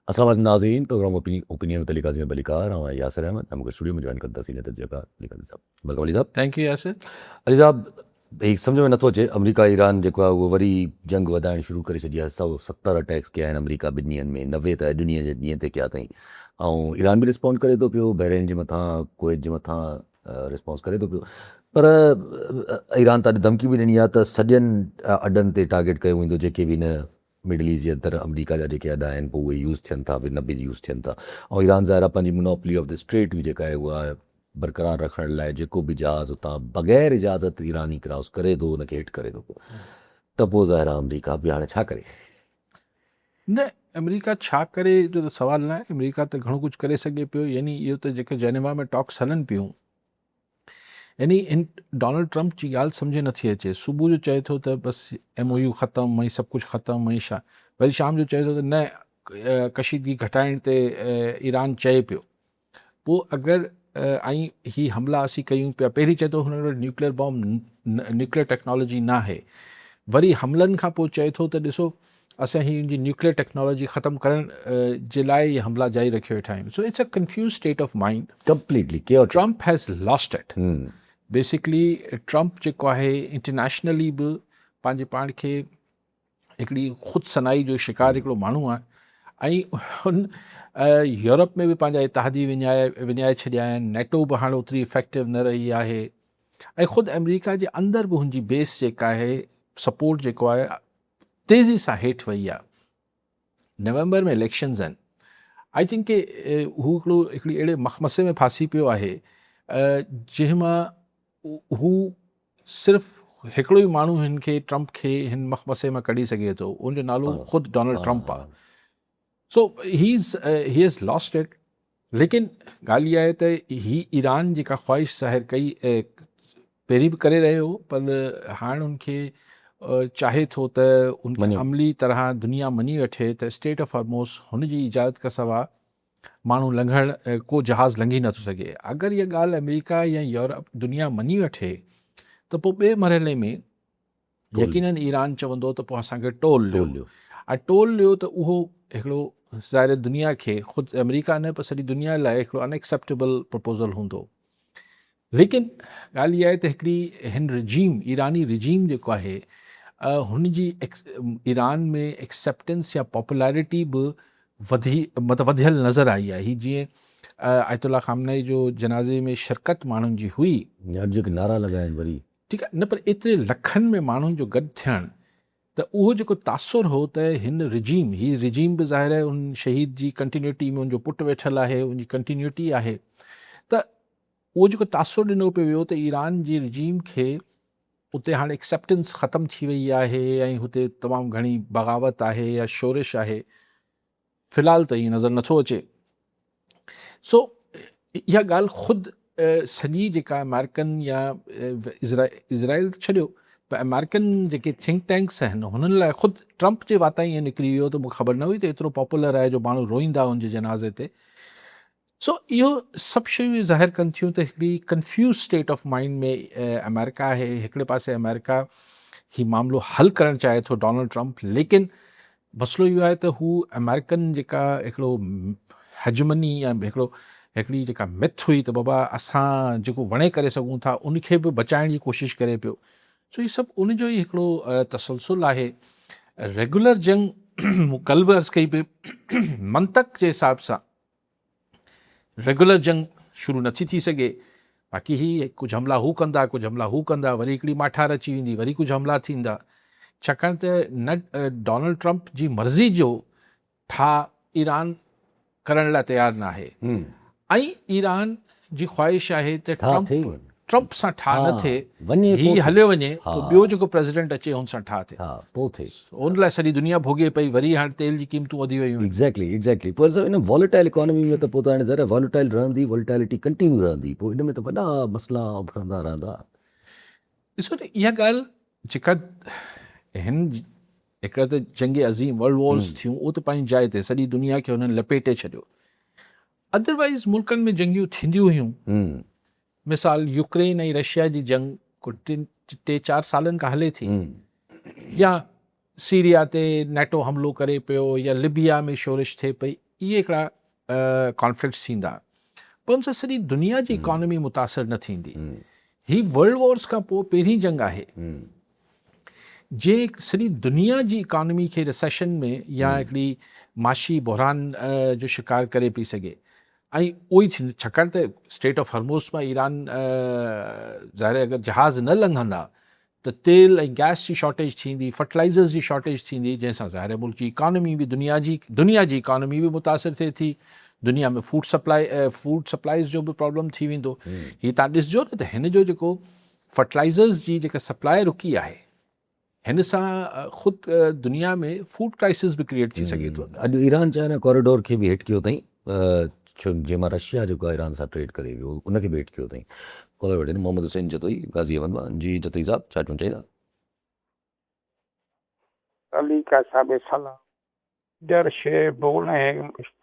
अस्सलाम वालेकुम नाज़रीन, प्रोग्राम ओपिनियन मुतल्लिक़ काज़ी बलिकार ऐं यासिर अहमद हमको स्टूडियो में जॉइन कंदासीं न त जेका Ali Kazi sahib. Welcome Ali sahib. Thank you Yasir. Ali sahib, ही सम्झ में नथो अचे अमेरिका ईरान जेको आहे उहो वरी जंग वधाइणु शुरू करे छॾी आहे। 170 अटैक्स कया आहिनि अमेरिका ॿिनि ॾींहंनि में, 90 त अॼु ॾींहं जे ॾींहं ते कया अथई। ऐं ईरान बि रिस्पॉन्ड करे थो पियो, बहरेन जे मथां, कुवैत जे मथां रिस्पॉन्स करे थो पियो। पर ईरान त अॼु धमकी बि ॾिनी आहे त सॼनि अॾनि ते टारगेट कयो वेंदो जेके बि न मिडल ईस्ट जे अंदरि अमेरिका जा जेके अॾा आहिनि पोइ उहे यूज़ थियनि था, बि न बि यूज़ थियनि था। ऐं ईरान ज़ाहिर आहे पंहिंजी मोनोपली ऑफ द स्ट्रेट बि जेका आहे उहा बरक़रार रखण लाइ जेको बि जहाज़ उतां बग़ैर इजाज़त ईरानी क्रॉस करे थो उनखे हेठि करे थो पियो। त पोइ ज़ाहिर आहे अमेरिका बि हाणे छा करे। न अमेरिका छा करे जो त सवाल न आहे। अमेरिका त घणो कुझु करे सघे पियो। यानी इहो त जेके जेनेवा में टॉक्स हलनि पियूं, यानी इन डोनाल्ड ट्रंप जी ॻाल्हि सम्झ नथी अचे। सुबुह जो चए थो त बसि MOU ख़तमु, ऐं सभु कुझु ख़तमु, ऐं छा वरी शाम जो चए थो त न कशीदगी घटाइण ते ईरान चए पियो। पोइ अगरि ऐं ही हमला असीं कयूं पिया, पहिरीं चए थो हुन वटि न्यूक्लियर बॉम्ब न्यूक्लियर टेक्नोलॉजी न आहे, वरी हमलनि खां पोइ चए थो त ॾिसो असां ही न्यूक्लियर टेक्नोलॉजी ख़तमु करण जे लाइ ये हमला जारी रखे वेठा आहियूं। So it's a confuse state of mind. Completely chaotic. Trump has lost it. Basically Trump जेको आहे इंटरनेशनली बि पंहिंजे पाण खे हिकिड़ी ख़ुदि सनाई जो शिकार हिकिड़ो माण्हू आहे। ऐं हुन यूरोप में बि पंहिंजा इतिहादी विञाए छॾिया आहिनि। नेटो बि हाणे ओतिरी इफेक्टिव न रही आहे, ऐं ख़ुदि अमेरिका जे अंदरि बि हुनजी बेस जेका आहे, सपोर्ट जेको आहे, तेज़ी सां हेठि वई आहे। नवंबर में इलेक्शन्स आहिनि। आई थिंक के हू हिकिड़ी अहिड़े मखमसे में फासी पियो आहे जंहिंमां हू सिर्फ़ु हिकिड़ो ई माण्हू हिन खे ट्रंप खे हिन मखमसे मां कढी सघे थो, उनजो नालो ख़ुदि डोनाल्ड ट्रंप आहे। सो ही हैज़ लॉस्ट इट। लेकिन ॻाल्हि इहा आहे त ही ईरान जेका ख़्वाहिश ज़ाहिर कई पहिरीं बि करे रहियो, पर हाणे उनखे चाहे थो त उनखे अमली तरह दुनिया मञी वठे त स्टेट ऑफ हॉर्मोज़ हुनजी इजाज़त खां सवाइ माण्हू लंघण, को जहाज़ लंघी नथो सघे। अगरि इहा ॻाल्हि अमेरिका या यूरोप दुनिया मञी वठे त पोइ ॿिए मरहले में यकीनन ईरान चवंदो त पोइ असांखे टोल ॾियो। ऐं टोल ॾियो त उहो हिकिड़ो ज़ाहिर दुनिया खे, ख़ुदि अमेरिका न पर सॼी दुनिया लाइ हिकिड़ो अनएक्सेप्टेबल प्रपोज़ल हूंदो। लेकिन ॻाल्हि इहा आहे त हिकिड़ी हिन रिजीम, ईरानी रिजीम जेको आहे, हुनजी ईरान में एक्सेप्टेंस या पॉपुलैरिटी बि मतिलबु वधियल नज़र आई आहे। ही जीअं आयतुल्ला खामनई जो जनाज़े में शिरकत माण्हुनि जी हुई, जेके नारा लॻाइनि वरी, ठीकु आहे न, पर एतिरे लखनि में माण्हुनि जो गॾु थियणु, त उहो जेको तासुर हो त हिन रिजीम, ही रिजीम बि ज़ाहिर आहे उन शहीद जी कंटिन्यूटी में उनजो पुटु वेठल आहे, उनजी कंटिन्यूटी आहे, त उहो जेको तासुर ॾिनो पियो वियो त ईरान जी रिजीम खे उते हाणे एक्सेप्टेंस ख़तमु थी वई आहे, ऐं हुते तमामु घणी बग़ावत आहे या शोरिश आहे। फ़िलहालु त ईअं नज़र नथो अचे। सो इहा ॻाल्हि ख़ुदि सॼी जेका अमेरिकन या इज़राइल छॾियो, पर अमेरिकन जेके थिंक टैंक्स आहिनि हुननि लाइ ख़ुदि ट्रंप जे वाता ईअं निकिरी वियो त मूंखे ख़बर न हुई त एतिरो पॉपुलर आहे जो माण्हू रोईंदा हुनजे जनाज़े ते। सो इहो सभु शयूं ज़ाहिर कनि थियूं त हिकिड़ी कंफ्यूज स्टेट ऑफ माइंड में अमेरिका आहे। हिकिड़े पासे अमेरिका ही मामिलो हल करणु चाहे थो डोनाल्ड ट्रंप, लेकिन मसइलो इहो आहे त हू अमेरिकन जेका हिकिड़ो हेजमनी या हिकिड़ी जेका मिथ हुई त बाबा असां जेको वणे करे सघूं था उनखे बि बचाइण जी कोशिशि करे पियो। सो इहे सभु उनजो ई हिकिड़ो तसलसुल आहे। रेगुलर जंग कल्ह बि अर्ज़ु कई पई, मंतक जे हिसाब सां रेगुलर जंग शुरू नथी थी सघे। बाक़ी ही कुझु हमला हू कंदा, कुझु हमला हू कंदा, वरी हिकिड़ी माठार अची वेंदी, वरी कुझु हमला थींदा, छाकाणि त न डोनाल्ड ट्रंप जी मर्ज़ी जो ठाह ईरान करण लाइ तयारु न आहे, ऐं ईरान जी ख़्वाहिश आहे त ट्रंप सां ठाह न थिए, ही हलियो वञे, पोइ ॿियो जेको प्रेसिडेंट अचे हुन सां ठाह थिए, पोइ थिए। उन लाइ सॼी दुनिया भोॻे पई, वरी हाणे तेल जी क़ीमतूं वधी वियूं। एग्ज़ैक्टली पर सभु इन वॉलेटाइल इकोनॉमी में त पोइ त हाणे ज़रा वॉलेटाइल रहंदी, वॉलेटाइलिटी कंटिन्यू रहंदी, पोइ इन में त वॾा मसइला उभरंदा रहंदा। ॾिसो त इहा ॻाल्हि जेका हिन हिकिड़ा त जंग अज़ीम वर्ल्ड वॉर्स थियूं, उहो त पंहिंजी जाइ ते सॼी दुनिया खे हुननि लपेटे छॾियो। अदरवाइज़ मुल्कनि में जंगियूं थींदियूं हुयूं, मिसाल यूक्रेन ऐं रशिया जी जंग को 3-4 सालनि खां हले थी, या सीरिया ते नेटो हमिलो करे पियो, या लिबिया में शोरिश थिए पई। इहे हिकिड़ा कॉन्फ्लिक्ट्स थींदा, पर उन सां सॼी दुनिया जी इकॉनमी मुतासिर न थींदी। ही वर्ल्ड वॉर्स खां पोइ पहिरीं जंग आहे जे सॼी दुनिया जी इकॉनमी खे रिसेशन में या हिकिड़ी माशी बहरान जो शिकार करे पई सघे। ऐं उहो ई थींदो, छाकाणि त स्टेट ऑफ हॉर्मुज़ मां ईरान ज़ाहिर अगरि जहाज़ न लंघंदा त तेल ऐं गैस जी शॉर्टेज थींदी, फर्टिलाइज़र्स जी शॉर्टेज थींदी, जंहिंसां ज़ाहिर मुल्क जी इकॉनमी बि दुनिया जी इकॉनमी बि मुतासिर थिए थी। दुनिया में फूड सप्लाइज़ जो बि प्रॉब्लम थी वेंदो। हीअ तव्हां ॾिसजो न त हिन जो जेको फर्टिलाइज़र्स जी जेका सप्लाई रुकी आहे, हिन सां ख़ुदि दुनिया में फूड क्राइसिस बि क्रिएट थी सघे थो। अॼु ईरान चाइना कॉरिडोर खे बि हेठि कयो अथई, छो जंहिंमां रशिया जेको आहे ईरान सां ट्रेड करे वियो उनखे बि हेठि कयो अथई। कॉलर वठे मोहम्मद हुसैन जतोई गाज़ी अहमद मां। जी जतोई साहब, छा चवणु चाहींदा? अली का साहिब सलाम ॾर शे बोल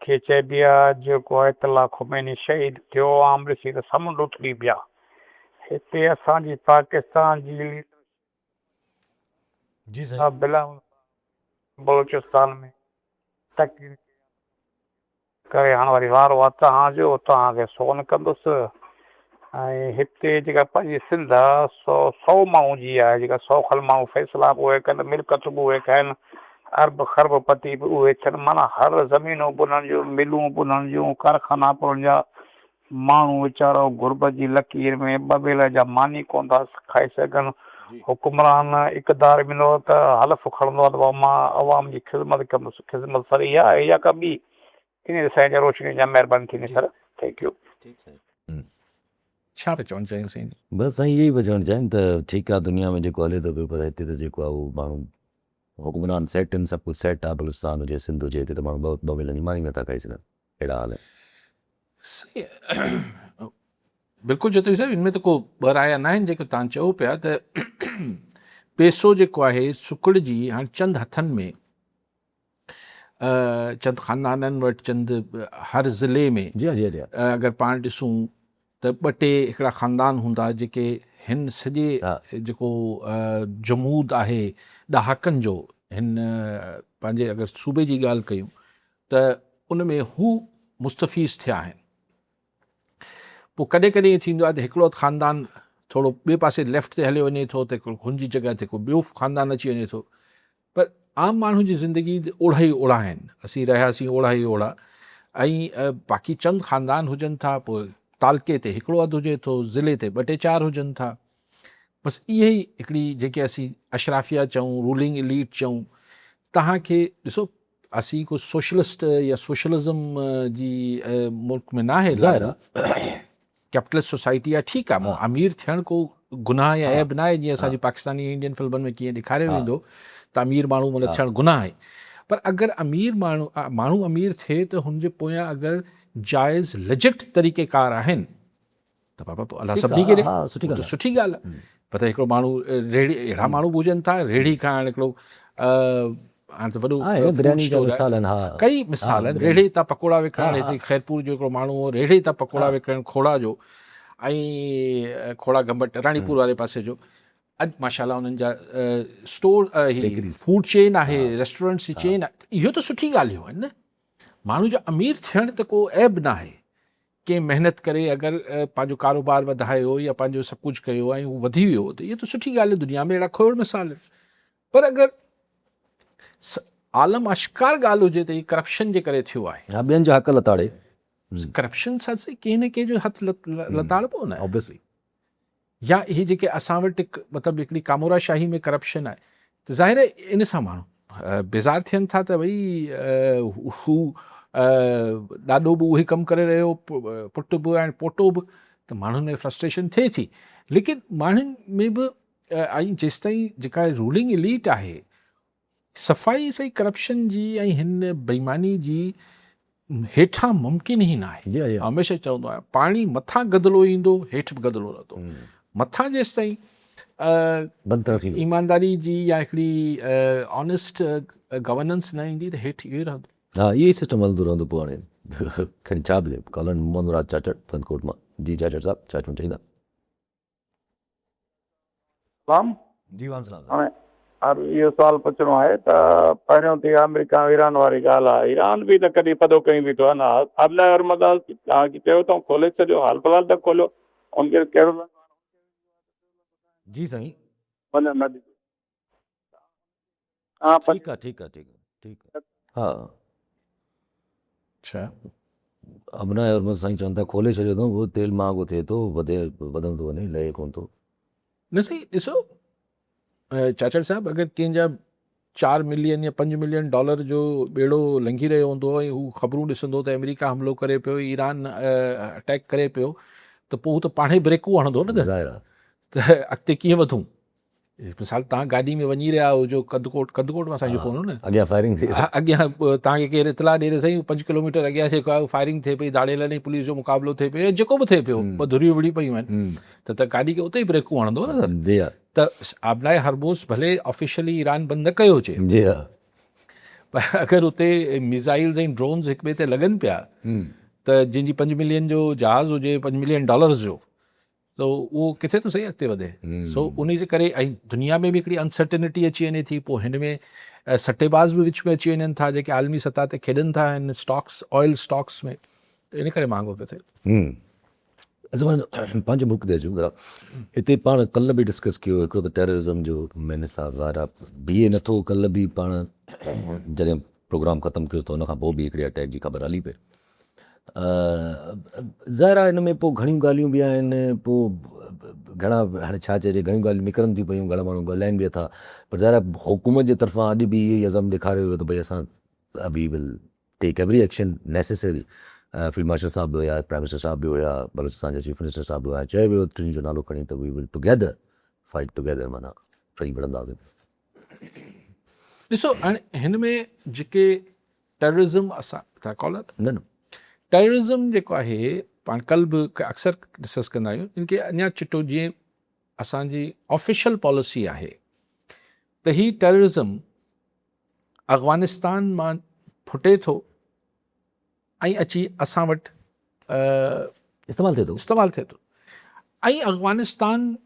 खे चइबी आहे जेको आयतुल्ला ख़ुमैनी शहीद थियो अमृतसर त समुंड उथड़ी पिया। हिते असांजी पाकिस्तान जी जी साईं। बलोचिस्तान में तकरीर करे हाणे वरी वारो आहे तव्हांजो, तव्हांखे सोन कंदुसि। ऐं हिते जेका पंहिंजी सिंध आहे 100 माण्हू जी आहे, जेका 100 खल माण्हू फ़ैसिला बि उहे कनि, मिल्कत बि उहे खाइनि, अरब खरबपति बि उहे थियनि। माना हर ज़मीनूं बि उन्हनि जूं, मिलूं बि उन्हनि जूं, कारखाना बि उन्हनि जा। माण्हू वीचारो गुरबत जी लकीर में ॿ बेल जा मानी कोन था खाई सघनि। हुकुमरान इक़दार मिलो त हलफ़ खणंदो आहे त मां अवाम जी ख़िदमत कंदुसि। ख़िदमत सही आहे या का ॿी? इन साईं जा रोशनी जा महिरबानी थींदी सर। Thank U. छा पिया चवणु चाहिनि साईं? बसि साईं इहो ई पिया चवणु चाहिनि त ठीकु आहे दुनिया में जेको हले थो पियो, पर हिते त जेको आहे उहो माण्हू हुकुमरान सेट आहिनि, सभु कुझु सेट आहे। बलूचिस्तान हुजे, सिंध हुजे, हिते त माण्हू ॿ मिलनि जी मानी नथा खाई सघनि, अहिड़ा हाल आहिनि। सही बिल्कुलु जतोई साहिबु, इनमें त को ॿ राया न आहिनि। जेको तव्हां चओ पिया त पैसो जेको आहे सुकड़जी हाणे चंद हथनि में, चंद ख़ानदाननि वटि, चंद हर ज़िले में। जी जी जी। अगरि पाण ॾिसूं त 2-3 हिकिड़ा ख़ानदान हूंदा जेके हिन सॼे जेको जमूद आहे ॾहाकनि जो, हिन पंहिंजे अगरि सूबे जी ॻाल्हि कयूं त उन में हू मुस्तफ़ीज़ थिया आहिनि। पोइ कॾहिं कॾहिं ईअं थींदो आहे त हिकिड़ो ख़ानदान थोरो ॿिए पासे लेफ़्ट ते हलियो वञे थो, त हुनजी जॻह ते को ॿियो ख़ानदान अची वञे थो। पर आम माण्हू जी ज़िंदगी ओड़ा ई ओड़ा आहिनि। असीं रहियासीं ओड़ा ई ओड़ा, ऐं बाक़ी चंद ख़ानदान हुजनि था, पोइ तालके ते हिकिड़ो अधु हुजे थो, ज़िले ते 2-4 हुजनि था। बसि इहे ई हिकिड़ी जेके असीं अशराफिया चऊं, रूलिंग एलीट चऊं। तव्हांखे ॾिसो, असीं को सोशलिस्ट या सोशलिज़म जी मुल्क में न आहे, कैपिटलिस्ट सोसाइटी आहे, ठीकु आहे। अमीर थियणु को गुनाह या ऐब न आहे, जीअं असांजी पाकिस्तानी इंडियन फिल्मनि में कीअं ॾेखारियो वेंदो त अमीर माण्हू मतिलबु थियणु गुनाह आहे। पर अगरि अमीर माण्हू अमीर थिए त हुनजे पोयां अगरि जाइज़ लेजिट तरीक़ेकार आहिनि त बाबा पोइ अलाह सभिनी खे ॾे, सुठी ॻाल्हि आहे। पर त हिकिड़ो माण्हू रेड़ी, अहिड़ा माण्हू बि हुजनि था रेड़ी खाइण, हिकिड़ो हाणे त वॾो कई मिसाल आहिनि। रेड़े था पकोड़ा विकिणण, हिते ख़ैरपुर जो हिकिड़ो माण्हू हो, रेड़े था पकोड़ा विकिणण खोड़ा जो, ऐं खोड़ा गंबट रानीपुर वारे पासे जो। अॼु माशाल्लाह उन्हनि जा स्टोर, फूड चेन आहे, रेस्टोरेंट्स जी चेन आहे। इहो त सुठी ॻाल्हियूं आहिनि न। माण्हू जो अमीर थियण त को ऐब न आहे। कंहिं महिनत करे अगरि पंहिंजो कारोबार वधायो या पंहिंजो सभु कुझु कयो ऐं उहो वधी वियो त इहो त सुठी ॻाल्हि आहे। दुनिया में अहिड़ा खोड़ मिसाल आहिनि। पर अगरि आलम अश्कार ॻाल्हि हुजे त हीअ करप्शन जे करे थियो आहे, ॿियनि जा हक़ लताड़े, करप्शन सां कंहिं न कंहिं जो हथ लताड़बो न ऑब्वियसली। या इहे जेके असां वटि मतिलबु हिकिड़ी कामोरा शाही में करप्शन आहे, त ज़ाहिर आहे इन सां माण्हू बेज़ार थियनि था त भई हू ॾाॾो बि उहे कमु करे रहियो, पुटु बि ऐं पोटो बि, त माण्हुनि में फ्रस्ट्रेशन थिए थी। लेकिन माण्हुनि में बि ऐं जेसिताईं जेका रूलिंग एलीट आहे सफ़ाई सही करप्शन जी ऐं हिन बेईमानी जी हेठां मुमकिन ई न आहे। हमेशह चवंदो आहियां, पाणी मथां गदिलो ईंदो, हेठि बि गदिलो रहंदो। मथां जेसिताईं ईमानदारी जी या हिकिड़ी ऑनेस्ट गवर्नेंस न ईंदी त हेठि इहो ई रहंदो। हा, इहो ई सिस्टम हलंदो रहंदो। पोइ हाणे खणी छा बि कॉलन मोहन राज चाचड़ फनकोट मां। जी चाचड़ साहब, छा चवणु चाहींदा? जी वान सलाम। हाणे इहो सुवालु पुछिणो आहे त पहिरियों थी अमेरिका ईरान वारी ॻाल्हि आहे। ईरान बि त कॾहिं पतो कई बि थो न अब्दुल अहमदाल तव्हां चयो अथऊं खोले छॾियो, हाल फ़िलहाल त खोलियो उनखे कहिड़ो जी साईं, वञण न ॾिजो। हा ठीकु आहे ठीकु आहे ठीकु आहे ठीकु आहे। हा अच्छा अबना अहमद साईं चवनि था खोले छॾियो अथऊं, उहो तेल महांगो थिए थो, वधंदो थो वञे, लहे कोन थो। न सही ॾिसो चाचड़ साहब, अगरि कंहिंजा 4 मिलियन या 5 मिलियन डॉलर जो ॿेड़ो लंघी रहियो हूंदो ऐं हू ख़बरूं ॾिसंदो त अमेरिका हमिलो करे पियो, ईरान अटैक करे पियो, त पोइ हू त पाणे ब्रेकूं हणंदो न ज़ाहिर आहे। त अॻिते कीअं वधूं। मिसाल तव्हां गाॾी में वञी रहिया हुजो, कदकोट में असांजो फ़ोन हो न, अॻियां फायरिंग थी अॻियां तव्हांखे केरु इतला ॾिए त सही 5 किलोमीटर अॻियां जेको आहे फायरिंग थिए पई, दाड़ेल ऐं पुलिस जो मुक़ाबिलो थिए पियो, जेको बि थिए पियो, ॿ धुरियूं विड़ी पियूं आहिनि, त गाॾी खे उते ई ब्रेकूं हणंदो न। जी हा त आबनाए हरमोस भले ऑफिशियली ईरान बंदि न कयो हुजे, जी हा पर अगरि उते मिसाइल्स ऐं ड्रोन्स हिक ॿिए ते लॻनि पिया, त जंहिंजी 5 मिलियन जो जहाज़ हुजे, 5 मिलियन डॉलर्स जो, त उहो किथे थो सही अॻिते वधे। सो उन जे करे ऐं दुनिया में बि हिकिड़ी अनसर्टेनिटी अची वञे थी, पोइ हिन में सट्टेबाज़ बि विच में अची वञनि था जेके आलमी सतह ते खेॾनि था हिन स्टॉक्स, ऑयल स्टॉक्स में, त इन करे महांगो पियो थिए। अच्छा पाण पंहिंजे मुल्क ते अचूं ज़रा, हिते पाण कल्ह बि डिस्कस कयो हिकिड़ो त टेररिज़म जो मैंने साथ वारा बीहे नथो, कल्ह बि पाण जॾहिं प्रोग्राम ख़तमु कयोसि त उनखां पोइ बि हिकिड़ी अटैक जी ख़बर हली पई। ज़ाहिर आहे हिन में पोइ घणियूं ॻाल्हियूं बि आहिनि, पोइ घणा हाणे छा चइजे, घणियूं ॻाल्हियूं निकिरनि थियूं पयूं, घणा माण्हू ॻाल्हाइनि बि था, पर ज़ाहिर आहे हुकूमत जे तरफ़ां अॼु बि इहो ई अज़म ॾेखारियो वियो त भई असां वी will take every action necessary. Field marshal sahib बि हुया, प्राइम मिनिस्टर साहब बि हुया, बलोचिस्तान जा चीफ मिनिस्टर साहब बि हुया, चयो वियो टिनी जो नालो खणी त वी विल टुगेदर फाइट टुगेदर, माना टई विढ़ंदासीं। ॾिसो हाणे हिन में जेके टेररिज़म असां था कॉलर न टेररिज़म जेको आहे, पाण कल्ह बि अक्सर डिस्कस कंदा आहियूं, इनखे अञा चिटो जीअं असांजी ऑफिशियल पॉलिसी आहे त ही टेररिज़म अफ़गानिस्तान मां फुटे थो ऐं अची असां वटि इस्तेमालु थिए थो, ऐं अफ़गानिस्तान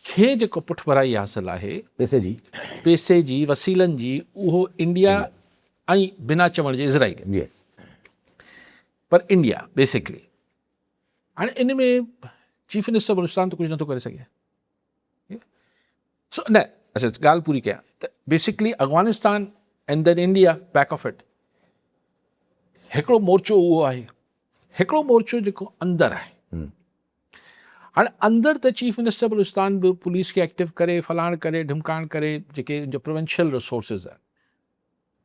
खे जेको पुठभराई हासिल आहे पैसे जी वसीलनि जी, उहो इंडिया ऐं बिना चवण जे इज़राइल, पर इंडिया बेसिकली। हाणे इन में चीफ मिनिस्टर बलूचिस्तान त कुझु नथो करे सघे। सो न अच्छा ॻाल्हि पूरी कयां त basically Afghanistan and then India back of it हिकिड़ो मोर्चो उहो आहे, हिकिड़ो मोर्चो जेको अंदरि आहे। हाणे अंदरि त चीफ मिनिस्टर बलूचिस्तान बि पुलिस खे एक्टिव करे, फलाण करे, ढिमकाण करे, जेके जो प्रोविंशियल रिसोर्सिस आहिनि,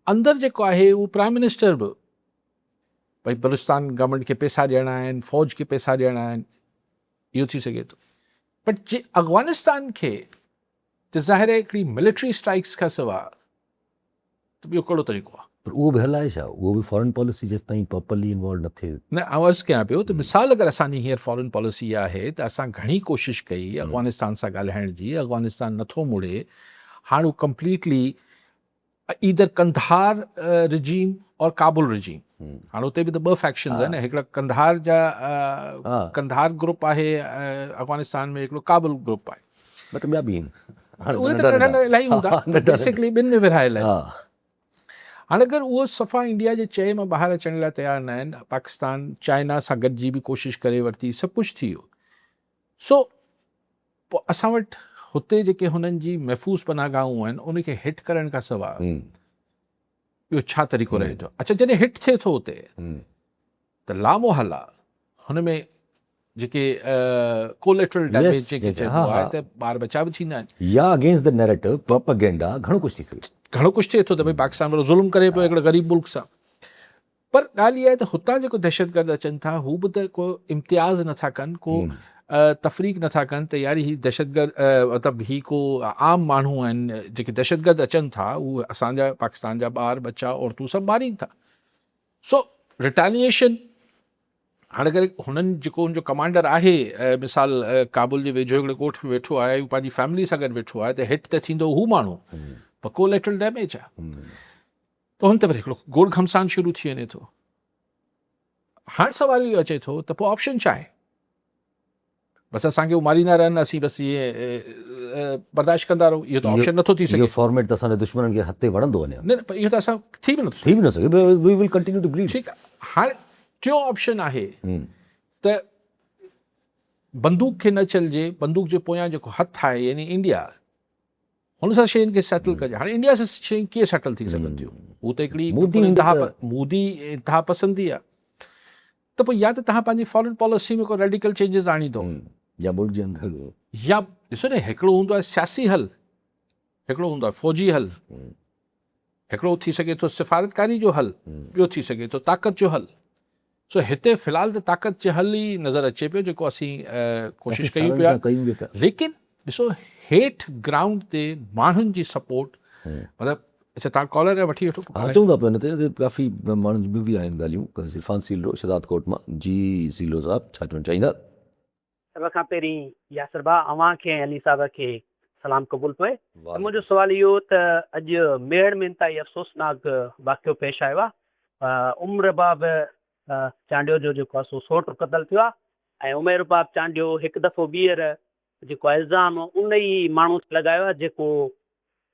अंदरि जेको आहे उहो प्राइम मिनिस्टर बि भई बलूचिस्तान गवर्नमेंट खे पैसा ॾियणा आहिनि, फ़ौज खे पैसा ॾियणा आहिनि, इहो थी सघे थो, बट जे अफ़गानिस्तान खे त ज़ाहिर आहे हिकिड़ी मिलिट्री स्ट्राइक्स खां सवाइ त ॿियो कहिड़ो तरीक़ो आहे। पर उहो बि हलाए छा, उहो बि फॉरेन पॉलिसी जेसि ताईं प्रॉपरली इन्वॉल्व न थिए। न अर्ज़ु कयां पियो त मिसाल अगरि असांजी हींअर फॉरेन पॉलिसी आहे त असां घणी कोशिशि कई अफ़गानिस्तान सां ॻाल्हाइण जी, अफ़गानिस्तान नथो मुड़े, हाणे हू कंप्लीटली ईदर कंधार रिजीम और काबुल रिजीम, हाणे हुते बि त 2 फैक्शन्स आहिनि, हिकिड़ा कंधार जा कंधार ग्रुप आहे अफ़गानिस्तान में, हिकिड़ो काबुल ग्रुप आहे, मतलब ॿिया बि आहिनि, उहे त नंढा इलाही हूंदा, बेसिकली ॿिनि में विरहायल आहिनि। हाणे अगरि उहो सफ़ा इंडिया जे चए मां ॿाहिरि अचण लाइ तयारु न आहिनि, पाकिस्तान चाइना सां गॾिजी बि कोशिशि करे वरिती, सभु कुझु थी वियो, सो पोइ असां वटि हुते जेके हुननि जी महफ़ूज़ पनाहगाहूं आहिनि उनखे हिट करण खां सवाइ ॿियो छा तरीक़ो रहे थो। अच्छा जॾहिं हिट थिए थो हुते त लामोहला हुन में जेके कोलेटरल डैमेज जेके चइबो आहे त ॿार बचा बि थींदा आहिनि, या अगेंस्ट द नैरेटिव प्रोपेगेंडा, घणो कुझु थी सघे, घणो कुझु थिए थो त भई पाकिस्तान वारो ज़ुल्म करे पियो हिकिड़े ग़रीब मुल्क सां। पर ॻाल्हि इहा आहे त हुतां जेको दहशतगर्द अचनि था हू बि त को इम्तियाज़ नथा कनि, को तफ़रीक़ नथा कनि त यार ही दहशतगर्द मतिलबु ही को आम माण्हू आहिनि, जेके दहशतगर्द अचनि था उहे असांजा पाकिस्तान जा ॿार बच्चा औरतूं सभु मारीनि था। सो रिटेलिएशन हाणे अगरि हुननि जेको हुनजो कमांडर आहे मिसाल काबुल जे वेझो हिकिड़े ॻोठ में वेठो आहे, हू पंहिंजी फैमिली सां गॾु वेठो आहे, त हिट त थींदो हू माण्हू, पर कोलेटरल डैमेज आहे, त हुन ते वरी हिकिड़ो गोड़ घमसान शुरू थी वञे थो। हाणे सवाल इहो अचे थो त पोइ ऑप्शन छा आहे? बसि असांखे हू मारींदा रहनि, असीं बसि इहे बर्दाश्त कंदा रहूं, इहो त ऑप्शन नथो थी इहो सघे। फॉर्मेट त असांजे दुश्मननि खे हथे वणंदो वञे, न पर इहो त असां थी बि नथो थी बि न सघे, वी विल कंटिन्यू टू ब्लीड। ठीकु आहे। हाणे टियों ऑप्शन आहे त बंदूक खे न चलिजे, बंदूक जे पोयां जेको हथु आहे यानी इंडिया, हुन सां शयुनि खे सेटल कजे। हाणे इंडिया सां शयूं कीअं सेटल थी सघनि थियूं? हू त हिकिड़ी मोदी इंतिहा पसंदी आहे। त पोइ या त तव्हां पंहिंजी फॉरेन पॉलिसी में को रेडिकल चेंजिस आणींदो, या मुल्क जे अंदरि, या ॾिसो न, हिकिड़ो हूंदो आहे सियासी हल, हिकिड़ो हूंदो आहे फ़ौजी हल, हिकिड़ो थी सघे थो सिफ़ारतकारी जो हल, ॿियो थी सघे थो ताक़त जो हल। सो हिते फ़िलहाल त ताक़त जे हल ई नज़र अचे पियो, जेको असीं कोशिशि कयूं पिया। लेकिन ॾिसो हेठि ग्राउंड ते माण्हुनि जी सपोर्ट, मतिलबु अच्छा तव्हां कॉलर वठी वठो। हा चऊं था पिया, न त काफ़ी माण्हुनि जी ॿियूं बि आहिनि ॻाल्हियूं। इरफान सीलो शहदाद कोट मां। जी सीलो साहब, छा चवणु चाहींदा? सभ खां पहिरीं यासिर भाउ, अव्हां खे ऐं अली साहब खे सलाम क़बूल पए। त मुंहिंजो सुवालु इहो त अॼु मेड़ में इंतिहाई अफ़सोसनाक वाक़ियो पेश आयो आहे। उमिरि बाब चांडियो जो जेको आहे सो 100 क़तल थियो आहे, ऐं उमेर बाब चांडियो हिकु दफ़ो ॿीहर जेको आहे इल्ज़ाम उन ई माण्हू लॻायो आहे जेको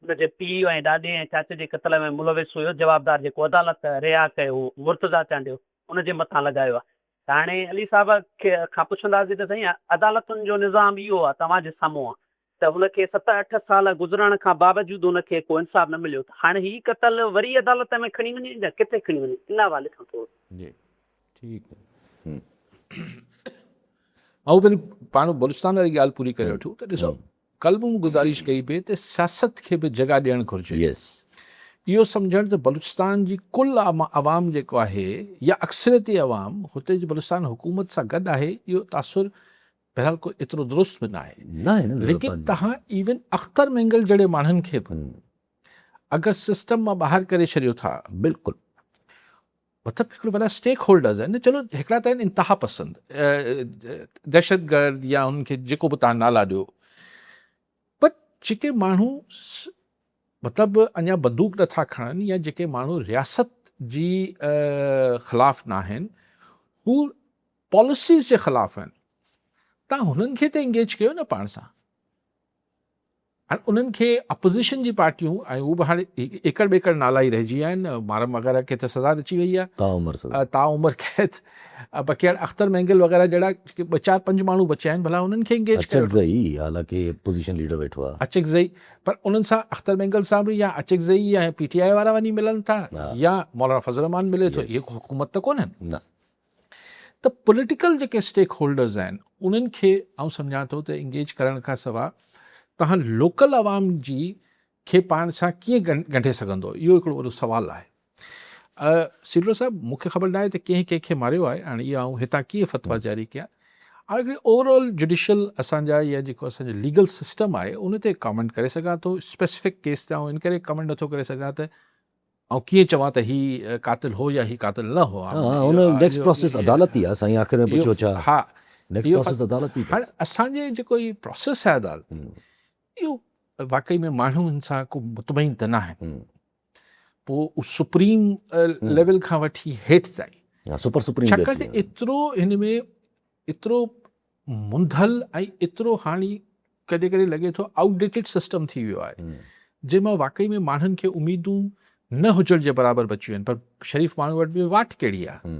हुनजे पीउ ऐं ॾाॾे ऐं चाचे जे क़तल में मुलविस हुयो। जवाबदार जेको अदालत रिहा कयो मुर्तज़ा चांडियो, उनजे मथां लॻायो आहे। त हाणे अली साहब खां पुछंदासीं त सही, अदालतुनि जो निज़ाम इहो आहे तव्हांजे साम्हूं आहे त हुनखे 7-8 साल गुज़रण खां बावजूदि हुनखे को इंसाफ़ न मिलियो, त हाणे हीउ क़तल वरी अदालत में खणी वञे या किथे खणी वञे, इन हवाले खां थोरो। जी ठीकु आहे। ऐं वरी पाण बलूचिस्तान वारी ॻाल्हि पूरी करे वठूं त ॾिसो, कल्ह बि मूं गुज़ारिश कई पई त सियासत खे बि जॻह ॾियणु घुरिजे। इहो सम्झणु त बलूचिस्तान जी कुल आवाम जेको आहे या अक्सरियती आवाम हुते जी बलूचिस्तान हुकूमत सां गॾु आहे, इहो तासुर बहरहाल को एतिरो दुरुस्त बि न आहे। लेकिन तव्हां इवन अख्तर मेंगल जहिड़े माण्हुनि खे बि अगरि सिस्टम मां ॿाहिरि करे छॾियो था, बिल्कुलु मतिलबु हिकिड़ो वॾा स्टेक होल्डर्स आहिनि। चलो हिकिड़ा त आहिनि इंतिहा पसंदि, दहशतगर्द या हुनखे जेको बि तव्हां नाला ॾियो, पर जेके माण्हू मतिलबु अञा बंदूक नथा खणनि या जेके माण्हू रियासत जी ख़िलाफ़ न आहिनि, हू पॉलिसीज़ जे ख़िलाफ़ आहिनि, तव्हां हुननि खे त इंगेज कयो न पाण सां। हाणे उन्हनि खे अपोज़िशन जी पार्टियूं, ऐं उहे बि हाणे एकड़ ॿेकड़ नाला ई रहिजी विया आहिनि। मारम वग़ैरह खे त सज़ा अची वई आहे, ताउमिर कैद। बाक़ी हाणे अख्तर मेंगल वग़ैरह जहिड़ा 2-4-5 माण्हू बचिया आहिनि, भला हुननि खे इंगेज कयो। हालांकि पोजीशन लीडर वेठो आहे अचकज़ई, पर उन्हनि सां अख्तर मेंगल सां बि या अचकज़ई या PTI वारा वञी मिलनि था, या मौलाना फज़ल रहमान मिले थो, इहे हुकूमत त कोन्हनि। त पॉलिटिकल जेके स्टेक होल्डर्स आहिनि उन्हनि खे आउं सम्झां थो त इंगेज करण खां सवाइ तव्हां लोकल आवाम जी खे पाण सां कीअं ॻंढे सघंदो, इहो हिकिड़ो वॾो सुवालु आहे। सीलो साहिबु, मूंखे ख़बर न आहे त कंहिंखे मारियो आहे, हाणे इहो आउं हितां कीअं फ़तवा जारी कयां। ऐं हिकिड़ी ओवरऑल जुडिशल असांजा या जेको असांजो लीगल सिस्टम आहे उन ते कमेंट करे सघां थो। स्पेसिफिक केस ते आउं इन करे कमेंट नथो करे सघां त ऐं कीअं चवां त हीउ कातिल हो या हीउ कातिल न हो। नेक्स्ट प्रोसेस अदालत ई आहे साईं, आख़िर में पुछो छा। हा, नेक्स्ट प्रोसेस अदालत ई। हाणे असांजे जेको ई प्रोसेस आहे अदालत, इहो वाकई में माण्हुनि सां को मुतमइन त न आहिनि। पोइ सुप्रीम लेवल खां वठी हेठि ताईं, सुपर सुप्रीम, छाकाणि त एतिरो हिन में एतिरो मुंधल ऐं एतिरो हाणे कॾहिं कॾहिं लॻे थो आउटडेटेड सिस्टम थी वियो आहे, जंहिंमां वाकई में माण्हुनि खे उमेदूं न हुजण जे बराबरि बचियूं आहिनि। पर शरीफ़ माण्हू वटि बि वाट कहिड़ी आहे?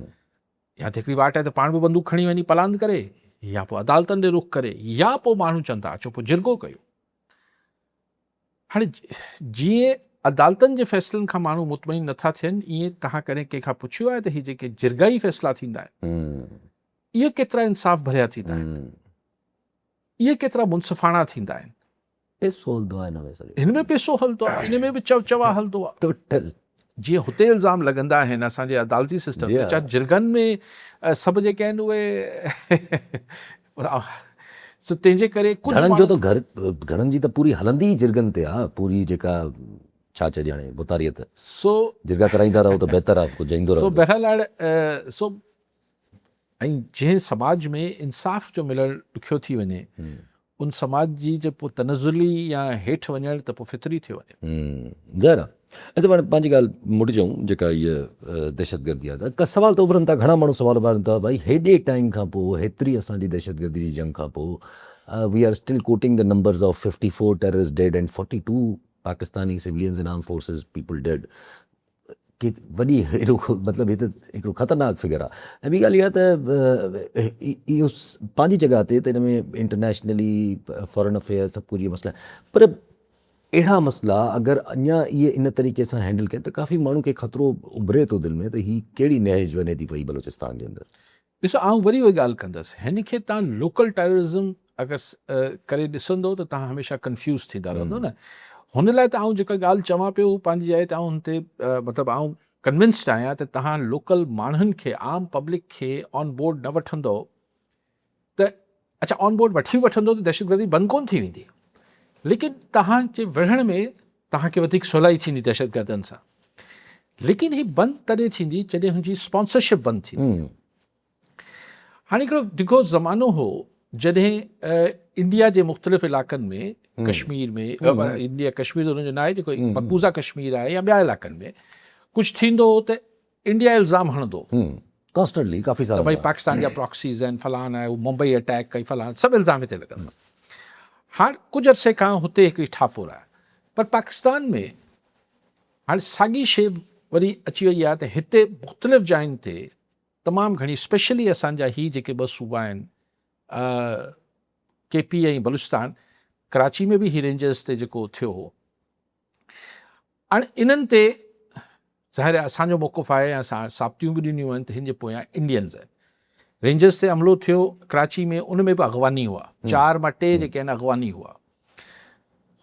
या त हिकिड़ी वाट आहे त पाण बि बंदूक खणी वञी पलांद करे, या पोइ अदालतनि ॾे रुख करे, या पोइ माण्हू चवनि था अचो पोइ जिरगो कयो। हाणे जीअं अदालतनि जे फ़ैसिलनि खां माण्हू मुतमइन नथा थियनि, ईअं तव्हां कॾहिं कंहिंखां पुछियो आहे त हीअ जेके जिरगाई फ़ैसिला थींदा आहिनि, इहे केतिरा इंसाफ़ भरिया थींदा आहिनि, इहे केतिरा मुनसिफ़ाणा थींदा आहिनि? पैसो हलंदो आहे हिन में पैसो हलंदो आहे, हिन में बि चवचवा हलंदो आहे टोटल। जीअं हुते इल्ज़ाम लॻंदा आहिनि असांजे अदालती सिस्टम ते, छा जिरगनि में सभु जेके आहिनि उहे तंहिंजे करे कुझु घणनि जो त घणनि जी त पूरी हलंदी ई जिरगनि ते आहे, पूरी जेका छा चइजे हाणे मुतारियत। सो जिरगा कराईंदा रहो त बहितर आहे, कुझु ईंदो रहो। बहरहाल हाणे ऐं जंहिं समाज में इंसाफ़ जो मिलणु ॾुखियो थी वञे, उन समाज जी जे पोइ तनज़ुली या हेठि वञणु त पोइ फितरी थी वञे। ज़रा अच्छा पाण पंहिंजी ॻाल्हि मोटिजऊं जेका इहा दहशतगर्दी आहे त सवाल त उभरनि था, घणा माण्हू सवाल उभारनि था भाई हेॾे टाइम खां पोइ हेतिरी असांजी दहशतगर्दी जी जंग खां पोइ we are still quoting the numbers of 54 terrorist dead and 42 Pakistani civilians in arm forces people dead कि वॾी हेॾो मतिलबु हे त हिकिड़ो ख़तरनाक फिगर आहे। ऐं ॿी ॻाल्हि इहा त इहो पंहिंजी जॻह ते त हिन में इंटरनेशनली फॉरेन अफेयर सभु कुझु इहे मसइला, पर अहिड़ा मसइला अगरि अञा इहे इन तरीक़े सां हैंडल कनि त काफ़ी माण्हू खे ख़तरो उभरे थो दिलि में त हीअ कहिड़ी नहिज वञे थी पई बलोचिस्तान जे अंदरि। ॾिसो आउं वरी उहा ॻाल्हि कंदसि, हिन खे तव्हां लोकल टेररिज़म अगरि करे ॾिसंदो त तव्हां हमेशह कंफ्यूज़ थींदा रहंदो न। हुन लाइ त आउं जेका ॻाल्हि चवां पियो हू पंहिंजी जाइ ते आउं हुन ते मतिलबु आउं कन्विंस्ड आहियां त तव्हां लोकल माण्हुनि खे आम पब्लिक खे ऑन बोर्ड न वठंदो त अच्छा ऑन बोर्ड वठंदो त दहशतगर्दी बंदि कोन थी वेंदी, लेकिन तव्हांजे विढ़ण में तव्हांखे वधीक सवलाई थींदी दहशतगर्दनि सां, लेकिन हीअ बंदि तॾहिं थींदी जॾहिं हुनजी स्पॉन्सरशिप बंदि थींदी। हाणे हिकिड़ो ॾिघो ज़मानो हो जॾहिं इंडिया जे मुख़्तलिफ़ इलाइक़नि में कश्मीर में इंडिया कश्मीर हुनजो न आहे, जेको मक़बूज़ा कश्मीर आहे या ॿिया इलाइक़नि में कुझु थींदो हो त इंडिया इल्ज़ाम हणंदो कॉन्स्टेंटली काफ़ी साल भाई पाकिस्तान जा प्रॉक्सीज़ आहिनि, फलान आहे, मुंबई अटैक कई, फलान, सभु इल्ज़ाम हिते लॻंदा। हाणे कुझु अरसे खां हुते हिकिड़ी ठापोर आहे, पर पाकिस्तान में हाणे साॻी शइ वरी अची वई आहे त हिते मुख़्तलिफ़ जायुनि ते तमामु घणी स्पेशली असांजा ही जेके ॿ सूबा आहिनि KP ऐं बलूचिस्तान, कराची में बि ही रेंजर्स ते जेको थियो हो, हाणे इन्हनि ते ज़ाहिर आहे असांजो मौक़ुफ़ आहे, असां साबितियूं बि ॾिनियूं आहिनि त हिन जे पोयां इंडियन्स आहिनि। रेंजर्स ते हमलो थियो कराची में, उन में बि अॻवानी हुआ, 4 मां 2 जेके आहिनि अॻवानी हुआ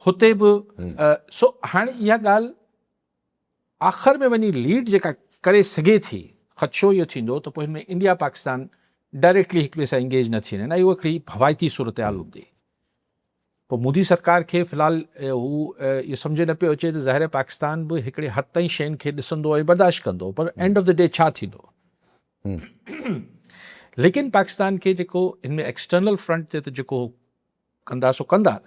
हुते बि। सो हाणे इहा ॻाल्हि आख़िर में वञी लीड जेका करे सघे थी, ख़दशो इहो थींदो त पोइ हिन में इंडिया पाकिस्तान डायरेक्टली हिक ॿिए सां इंगेज न थी वञनि, ऐं उहा हिकिड़ी हवाइती सूरत हाल हूंदी। पोइ मोदी सरकार खे फ़िलहाल हू इहो सम्झ न पियो अचे त ज़ाहिर पाकिस्तान बि हिकिड़े हद ताईं शयुनि खे ॾिसंदो ऐं बर्दाश्त कंदो, पर एंड ऑफ द डे छा थींदो। लेकिन पाकिस्तान खे जेको हिन में एक्सटर्नल फ्रंट ते त जेको कंदा सो कंदा,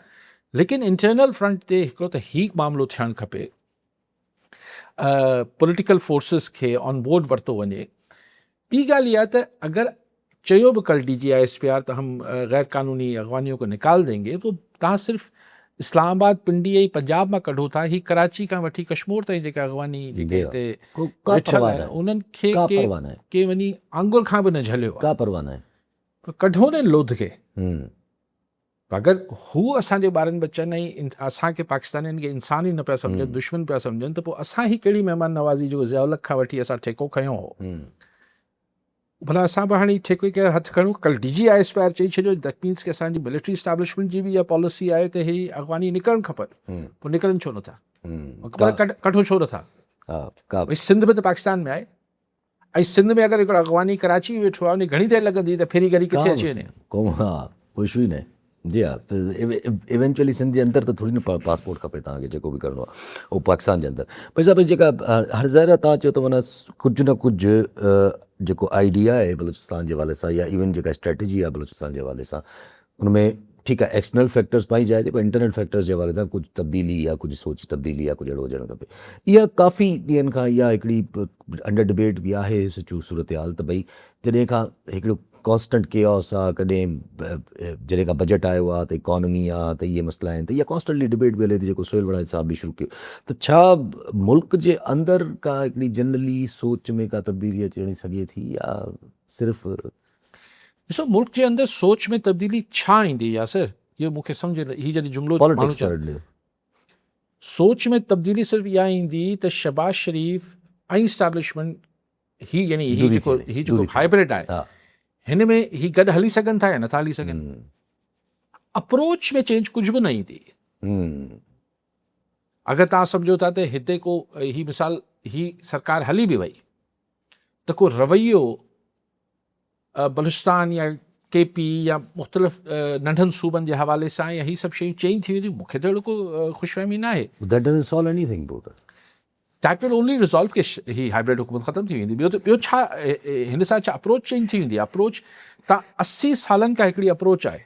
लेकिन इंटरनल फ्रंट ते हिकिड़ो त ही मामिलो थियणु खपे, पॉलिटिकल फोर्सिस खे ऑन बोर्ड वरितो वञे। ॿी ॻाल्हि इहा त अगरि चयो बि कल DGISPR त हम गैर कानूनी अगवानियों को निकाल देंगे, तो तव्हां सिर्फ़ु इस्लामाबाद, पिंडी ऐं पंजाब मां कढो था, ही कराची खां वठी कश्मीर ताईं जेका अगवानी जेके हिते वेठल आहिनि उन्हनि खे के वञी आंगुर खां बि न झलियो आहे, का परवाह न आहे, कढो न लोध खे। अगरि हू असांजे ॿारनि बच्चनि ऐं असांखे पाकिस्तानियुनि खे इंसान ई न पिया सम्झनि, दुश्मन पिया सम्झनि, त पोइ असां ही कहिड़ी महिमान नवाज़ी जो ज़ियाउल खां वठी असां ठेको खयों हो, भला असां बि हाणे ठेके खे हथु खणूं। कल DGISPR चई छॾियो, दैट मीन्स की असांजी मिलिट्री इस्टेब्लिशमेंट जी बि इहा पॉलिसी आहे त ही अगवानी निकिरणु खपनि, पोइ निकिरनि छो नथा, कढो छो नथा। सिंध में त पाकिस्तान में आहे, ऐं सिंध में अगरि हिकिड़ो अगवानी कराची में वेठो आहे, उन घणी देरि लॻंदी त फेरी घड़ी किथे अची वञे। कोई इशू ई न आहे। जी हा, इवेंचुअली सिंध जे अंदरि त थोरी न पासपोर्ट खपे तव्हांखे, जेको बि करिणो आहे उहो पाकिस्तान जे अंदरि। पर साहिब जेका हर ज़ाहिर तव्हां चयो त माना कुझु न कुझु जेको आइडिया आहे बलूचिस्तान जे हवाले सां, या इवन जेका स्ट्रेटजी आहे बलूचिस्तान जे हवाले सां, उनमें ठीकु आहे एक्सटर्नल फैक्टर्स पाई जाए थी, पर इंटरनल फैक्टर्स जे हवाले सां कुझु तब्दीली या कुझु सोच तब्दीली या कुझु अहिड़ो हुजणु खपे। इहा काफ़ी ॾींहंनि खां इहा हिकिड़ी अंडर डिबेट बि आहे सूरत हाल, त भई जॾहिं खां हिकिड़ो कॉन्स्टेंट केओस आहे, कॾहिं जॾहिं खां बजट आयो आहे त इकॉनमी आहे, त इहे मसइला आहिनि, त इहा कॉन्स्टेंटली डिबेट बि हले थी, जेको सोहेल वड़ाई साहब बि शुरू कयो। त छा मुल्क जे अंदरि का हिकिड़ी जनरली सोच में का तब्दीली अची सघे थी, या सिर्फ़ु ॾिसो मुल्क जे अंदरि सोच में तब्दीली छा ईंदी आहे सर, इहो मूंखे सम्झ न। हीअ जॾहिं जुमिलो सोच में तब्दीली सिर्फ़ु इहा ईंदी त शहबाज शरीफ़ ऐं इस्टेब्लिशमेंट ही यानी ही जेको हाइब्रिड आहे, हिन में ही गॾु हली सघनि था या नथा हली सघनि। अप्रोच में चेंज कुझु बि न ईंदी। अगरि तव्हां सम्झो था त हिते को ही मिसाल ही सरकार हली बि वई त को रवैयो बलूचिस्तान या KP या मुख़्तलिफ़ नंढनि सूबनि जे हवाले सां या ही सभु शयूं चेंज थी वेंदियूं, मूंखे त अहिड़ो को ख़ुशफ़हमी न आहे। दैट विल ओनली रिज़ॉल्व कि ही हाइब्रिड हुकूमत ख़तमु थी वेंदी। ॿियो छा हिन सां छा अप्रोच चेंज थी वेंदी। अप्रोच तव्हां 80 सालनि खां हिकिड़ी अप्रोच आहे,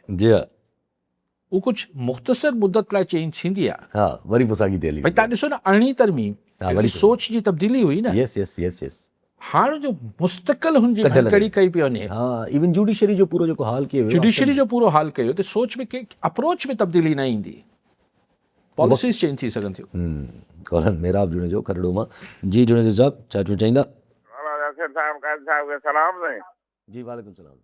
उहो कुझु मुख़्तसिर मुद्दत लाइ चेंज थींदी आहे। वरी पोइ साॻी थी हली। भई तव्हां ॾिसो न 18 तरमीम हा, हिकिड़ी वरी सोच जी तब्दीली हुई न। यस यस यस यस हाणे जो मुस्तक़िल हुनजी कढियल भनकड़ी कई पई वञे, हा, इवन जुडिशरी जो पूरो जेको हाल कयो वियो आहे, जुडिशरी जो पूरो हाल कयो त सोच में के अप्रोच में तब्दीली न ईंदी, पॉलिसीज़ चेंज थी सघनि थियूं। कॉलन मेराब जुड़े जो खरड़ो मां जी जुड़े जो साहब छा चो चाहींदा? यासिर साहब काज़ी साहब खे सलाम साईं। जी वालेकुम सलाम।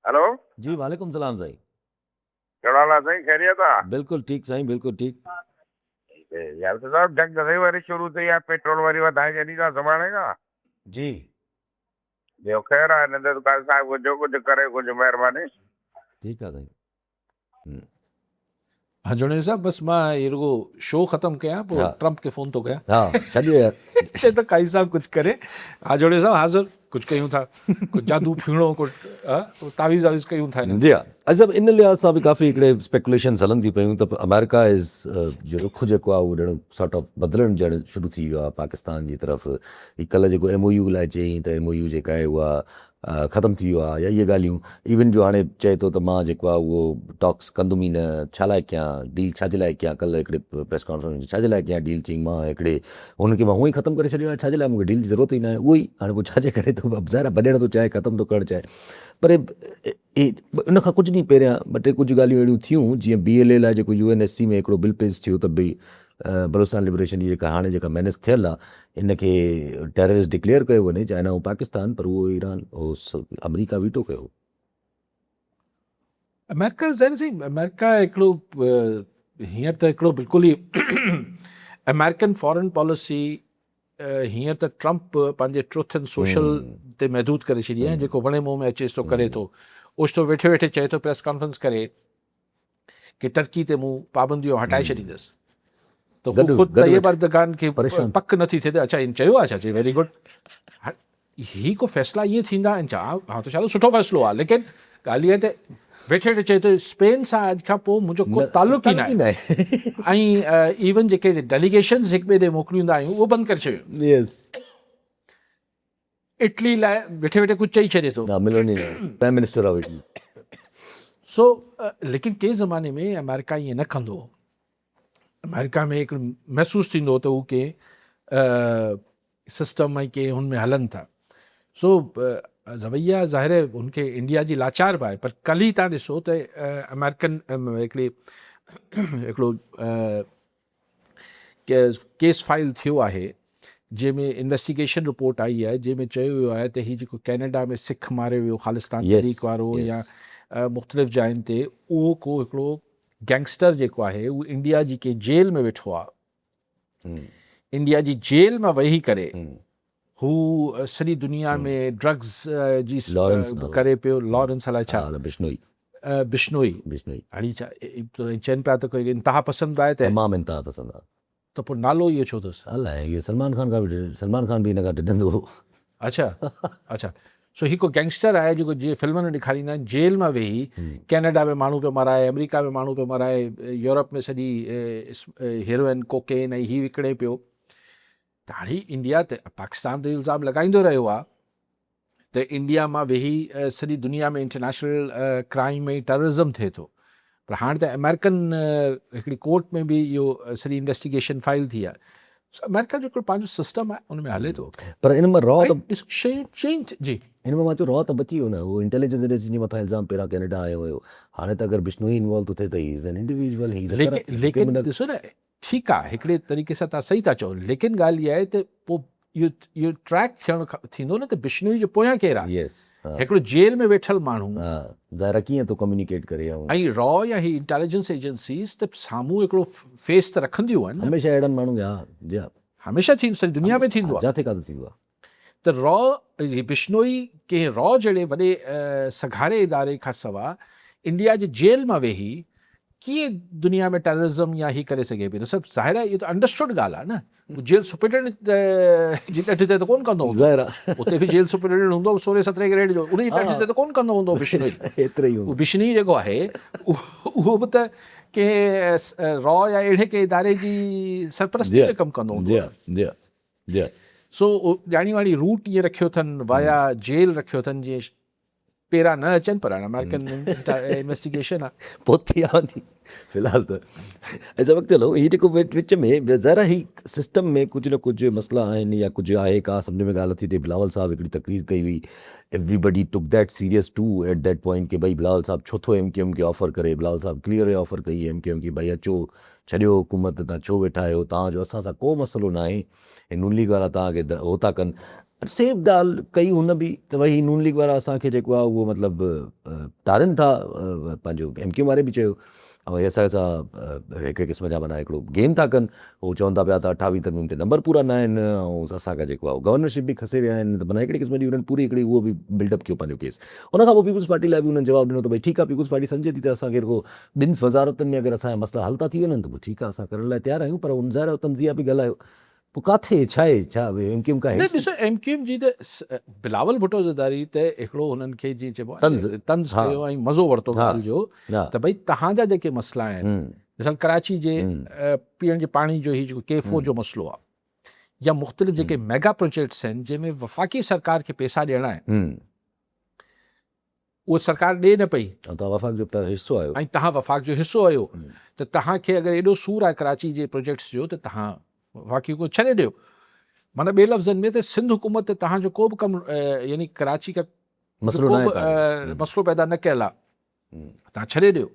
हेलो, जी वालेकुम सलाम साईं। कहिड़ो हाल आहे साईं, ख़ैरियत आहे? बिल्कुलु ठीकु साईं, बिल्कुलु ठीकु। यासिर साहब जंग कॾहिं वरी शुरू थी आहे, पेट्रोल वरी वधाए छॾी था सुभाणे खां। जी ॿियो ख़ैरु आहे, नंदर काज़ी साहब को जो कुझु करे कुझु महिरबानी। ठीकु आहे साईं। हाँ जुड़े साहब, बसि मां ये रुगो शो ख़तमु कयां, पोइ हा। ट्रम्प खे फ़ोन थो कयां। हा छॾियो यार। हिते त काई साहब कुझु करे। हा जुड़े साहब हाज़िर, कुझु कयूं था, कुझु जादू फीणो, कुझु तावीज़ वावीज़ कयूं था हिन। जी हा, अजब इन लिहाज़ सां बि काफ़ी हिकिड़े स्पेकुलेशन्स हलनि थी पियूं त अमेरिका इज़ जो रुख जेको आहे उहो ॼण सॉर्ट ऑफ बदिलणु ॼण शुरू थी वियो आहे पाकिस्तान जी तरफ़। ही कल्ह जेको MOU लाइ चयईं त MOU जेका आहे उहा ख़तमु थी वियो आहे, या इहे ॻाल्हियूं इवन जो हाणे चए थो त मां जेको आहे उहो टॉक्स कंदुमि ई न, छा लाइ कयां डील, छाजे लाइ कयां। कल्ह हिकिड़े प्रेस कॉन्फ्रेंस में छाजे लाइ कयां डील, चयईं मां हिकिड़े हुनखे मां हूअं ई ख़तमु करे छॾियो आहे, छाजे लाइ मूंखे डील जी ज़रूरत ई न आहे। उहो ई हाणे पोइ छाजे करे थो ज़ाहिर भॼण थो चाहे, ख़तमु थो करणु चाहे। पर उन खां कुझु ॾींहं पहिरियां ॿ टे कुझु ॻाल्हियूं अहिड़ियूं थियूं, जीअं BLA लाइ जेको UNSC में हिकिड़ो बिल पेश थियो त भई बलूचिस्तान लिबरेशन जी जेका हाणे जेका मैनेज थियल आहे, इनखे टेररिस्ट डिक्लेयर कयो वञे, चाइना ऐं पाकिस्तान, पर उहो ईरान अमेरिका वीटो कयो। अमेरिका ज़ाहिर सही, अमेरिका हिकिड़ो हींअर त हिकिड़ो बिल्कुलु ई अमेरिकन फॉरेन पॉलिसी हींअर त ट्रम्प पंहिंजे ट्रुथ एंड सोशल ते महदूद करे छॾी आहे। जेको वणे मुंहं में अचेसि थो करे थो, ओचितो वेठे वेठे चए थो प्रेस कॉन्फ्रेंस करे कि टर्की ते मूं पाबंदियूं हटाए छॾींदुसि, त हू ख़ुदि तैयब अर्दगान खे पक नथी थिए त अच्छा इन चयो आहे छा, चई वेरी गुड। ही को फ़ैसिला ईअं थींदा आहिनि छा? हा त चलो सुठो फ़ैसिलो आहे, लेकिन ॻाल्हि इहा त वेठे वेठे चए थो स्पेन सां अॼु खां पोइ मुंहिंजो को तालुक़ु ई न आहे, ऐं इवन जेके डेलीगेशन्स हिक ॿिए ॾे मोकिलींदा आहियूं उहो बंदि करे छॾियो। यस, इटली लाइ वेठे वेठे कुझु चई छॾे थो, मिलण ई न, प्राइम मिनिस्टर ऑफ इटली। सो लेकिन कंहिं ज़माने में अमेरिका ईअं न कंदो हो। अमेरिका में हिकिड़ो महसूसु थींदो हो त हू कंहिं सिस्टम ऐं कंहिं हुन में हलनि था। सो रवैया ज़ाहिर आहे उनखे इंडिया जी लाचार बि आहे, पर कल्ह ई तव्हां ॾिसो त अमेरिकन हिकिड़ो केस फाइल थियो आहे, जंहिंमें इन्वेस्टिगेशन रिपोर्ट आई आहे, जंहिंमें चयो वियो आहे त हीउ जेको कैनेडा में सिख मारियो वियो ख़ालिस्तान तहरीक वारो या मुख़्तलिफ़ जायुनि ते, उहो को हिकिड़ो गैंगस्टर जेको आहे उहो इंडिया जी कंहिं जेल में वेठो आहे। इंडिया जी जेल मां वेही करे हू सॼी दुनिया में ड्रग्स जी करे पियो। लॉरेंस अलाए छा, बिश्नोई हाणे छा चवनि पिया त कोई इंतिहा पसंदि आहे, तमामु इंतिहा पसंदि आहे, त पोइ नालो इहो छो अथसि? अलाए इहो सलमान खान बि हिन खां डिॾंदो हो। अच्छा सो हिकु गैंगस्टर आहे जेको जीअं फिल्मनि में ॾेखारींदा आहिनि, जेल मां वेही कैनेडा में माण्हू पियो मराए, अमेरिका में माण्हू पियो मराए, यूरोप में सॼी हेरोइन कोकेन ऐं हीउ विकिणे पियो। त हाणे इंडिया त पाकिस्तान ते इल्ज़ाम लॻाईंदो रहियो आहे त इंडिया मां वेही सॼी दुनिया में इंटरनेशनल क्राइम ऐं टेररिज़म थिए थो। पर हाणे त अमेरिकन हिकिड़ी कोर्ट में बि इहो सॼी इन्वेस्टिगेशन फाइल थी आहे। अमेरिका जो हिकिड़ो पंहिंजो सिस्टम आहे, उन में हले थो। पर इन में रॉ जी हिन में मां चयो रॉ त बची वियो न, उहो इंटेलिजेंस एजेंसी जे मथां इल्ज़ाम पहिरां कैनेडा आयो हुयो। हाणे त अगरि बिश्नोई इन्वॉल्व थो थिए त ही इज़ एन इंडिविजुअल, लेकिन ॾिसो न, ठीकु आहे हिकिड़े तरीक़े सां तव्हां सही था चओ, लेकिन ॻाल्हि इहा आहे त पोइ इहो ट्रैक थियणु थींदो न त बिश्नोई जो पोयां केरु आहे। हिकिड़ो जेल में वेठल माण्हू ज़ाहिर कीअं थो कम्युनिकेट करे, ऐं रॉ या ही इंटेलिजेंस एजेंसीज़ त साम्हूं हिकिड़ो फेस त रखंदियूं आहिनि हमेशह अहिड़नि माण्हुनि खे, हमेशह थींदो, सॼी दुनिया में थींदो आहे, जाते काथे थींदो आहे। त रॉ बिश्नोई कंहिं रॉ जहिड़े वॾे सघारे इदारे खां सवाइ इंडिया जे जेल मां वेही कीअं दुनिया में टेररिज़म या ही करे सघे पई? त सभु ज़ाहिर आहे, इहो त अंडरस्टूड ॻाल्हि आहे न। जेल सुपरिटेंडेंट जी ॾठ ते त कोन कंदो हूंदो, उते बि जेल सुपरिटेंडेंट हूंदो 16-17 ग्रेड जो, उन जी ॾठ ते त कोन कंदो हूंदो बिश्नोई। एतिरो ई बिश्नोई जेको आहे उहो बि त कंहिं रॉ या अहिड़े कंहिं इदारे जी सरपरस्ती में कमु कंदो हूंदो। सो ॼाणी वाणी रूट ईअं रखियो अथनि, वाया जेल रखियो अथनि, जीअं पेरा न अचनि पर हाणे अमेरिकन इन्वेस्टिगेशन आहे। पहुती आहे वञी फ़िलहाल त ऐं वक़्तु हलो हीअ जेको विच में ज़रा ही सिस्टम में कुझु न कुझु मसला आहिनि या कुझु आहे का सम्झ में ॻाल्हि अचे थी। बिलावल साहब हिकिड़ी तकरीर कई हुई, everybody took that serious to at that point कि भई बिलावल साहब छो थो MQM खे ऑफर करे। बिलावल साहब क्लियर ऑफर कई MQM की भई अचो छॾियो हुकूमत, तव्हां छो वेठा आहियो, तव्हांजो असां सां को मसइलो न आहे, ऐं नून लीग वारा तव्हांखे हो था कनि। सेम ॻाल्हि कई हुन बि त भई नून लीग वारा असांखे जेको आहे उहो मतिलबु टारनि था, पंहिंजो MQM वारे बि चयो, ऐं असां सां हिकिड़े क़िस्म जा माना हिकिड़ो गेम था कनि। उहो चवनि था पिया त 28 तरमीम ते नंबर पूरा न आहिनि, ऐं असांखे जेको आहे गवर्नरशिप बि खसे विया आहिनि। त माना हिकिड़े क़िस्म जी उन्हनि पूरी हिकिड़ी उहो बि बिल्डअप कयो पंहिंजो केस। उन खां पोइ पीपुल्स पार्टी लाइ बि उन्हनि जवाबु ॾिनो त भई ठीकु आहे, पीपुल्स पार्टी सम्झे थी त असांखे रुगो ॿिनि वज़ारतुनि में अगरि असांजा मसइला हल था थी वञनि त पोइ ठीकु आहे, असां करण लाइ तयारु आहियूं। पर उन ज़ाहिर तंज़िया बि ॻाल्हायो, पोइ काथे छा आहे, छा MQM का न ॾिसो MQM जी त बिलावल भुट्टो ज़रदारी त हिकिड़ो हुननि खे जीअं चइबो आहे तंज़ कयो ऐं मज़ो वरितो ॻाल्हि जो त भई तव्हांजा जेके मसइला आहिनि, मिसाल कराची जे पीअण जे पाणी जो ही जेको K4 जो मसइलो आहे या मुख़्तलिफ़ जेके मेगा प्रोजेक्ट्स आहिनि जंहिंमें वफ़ाक़ी सरकार खे पैसा ॾियणा आहिनि, उहो सरकार ॾिए न पई ऐं तव्हां वफ़ाक़ जो हिसो आहियो ऐं तव्हां वफ़ाक़ जो हिसो आहियो, त तव्हांखे अगरि एॾो सूर आहे कराची जे प्रोजेक्ट्स जो त तव्हां वफ़ाक़ी को छॾे ॾियो। माना ॿिए लफ़्ज़नि में त सिंध हुकूमत ते तव्हांजो को बि कमु यानी कराची का मसइलो को बि मसइलो पैदा न कयल आहे, तव्हां छॾे ॾियो।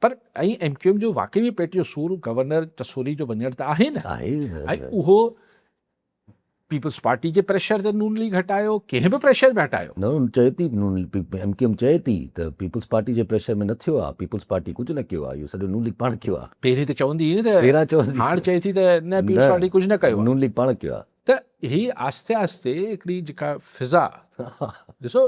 पर ऐं MQM जो वाक़ई में पेट जो सूर गवर्नर टसोली जो वञण त आहे न, ऐं उहो पीपुल्स पार्टी जे प्रेशर ते नून लीग हटायो, कंहिं बि प्रेशर में हटायो न। चए थी MQM चए थी त पीपुल्स पार्टी जे प्रेशर में न थियो आहे, पीपुल्स पार्टी कुझु न कयो आहे, इहो सॼो नून लीग पाण कयो आहे। पहिरीं त चवंदी हुई न पहिरां त चवंदी, हाणे चए थी त न पीपुल्स पार्टी कुझु न कयो आहे, नून लीग पाण कयो आहे। त ही आस्ते आस्ते हिकिड़ी जेका फिज़ा ॾिसो,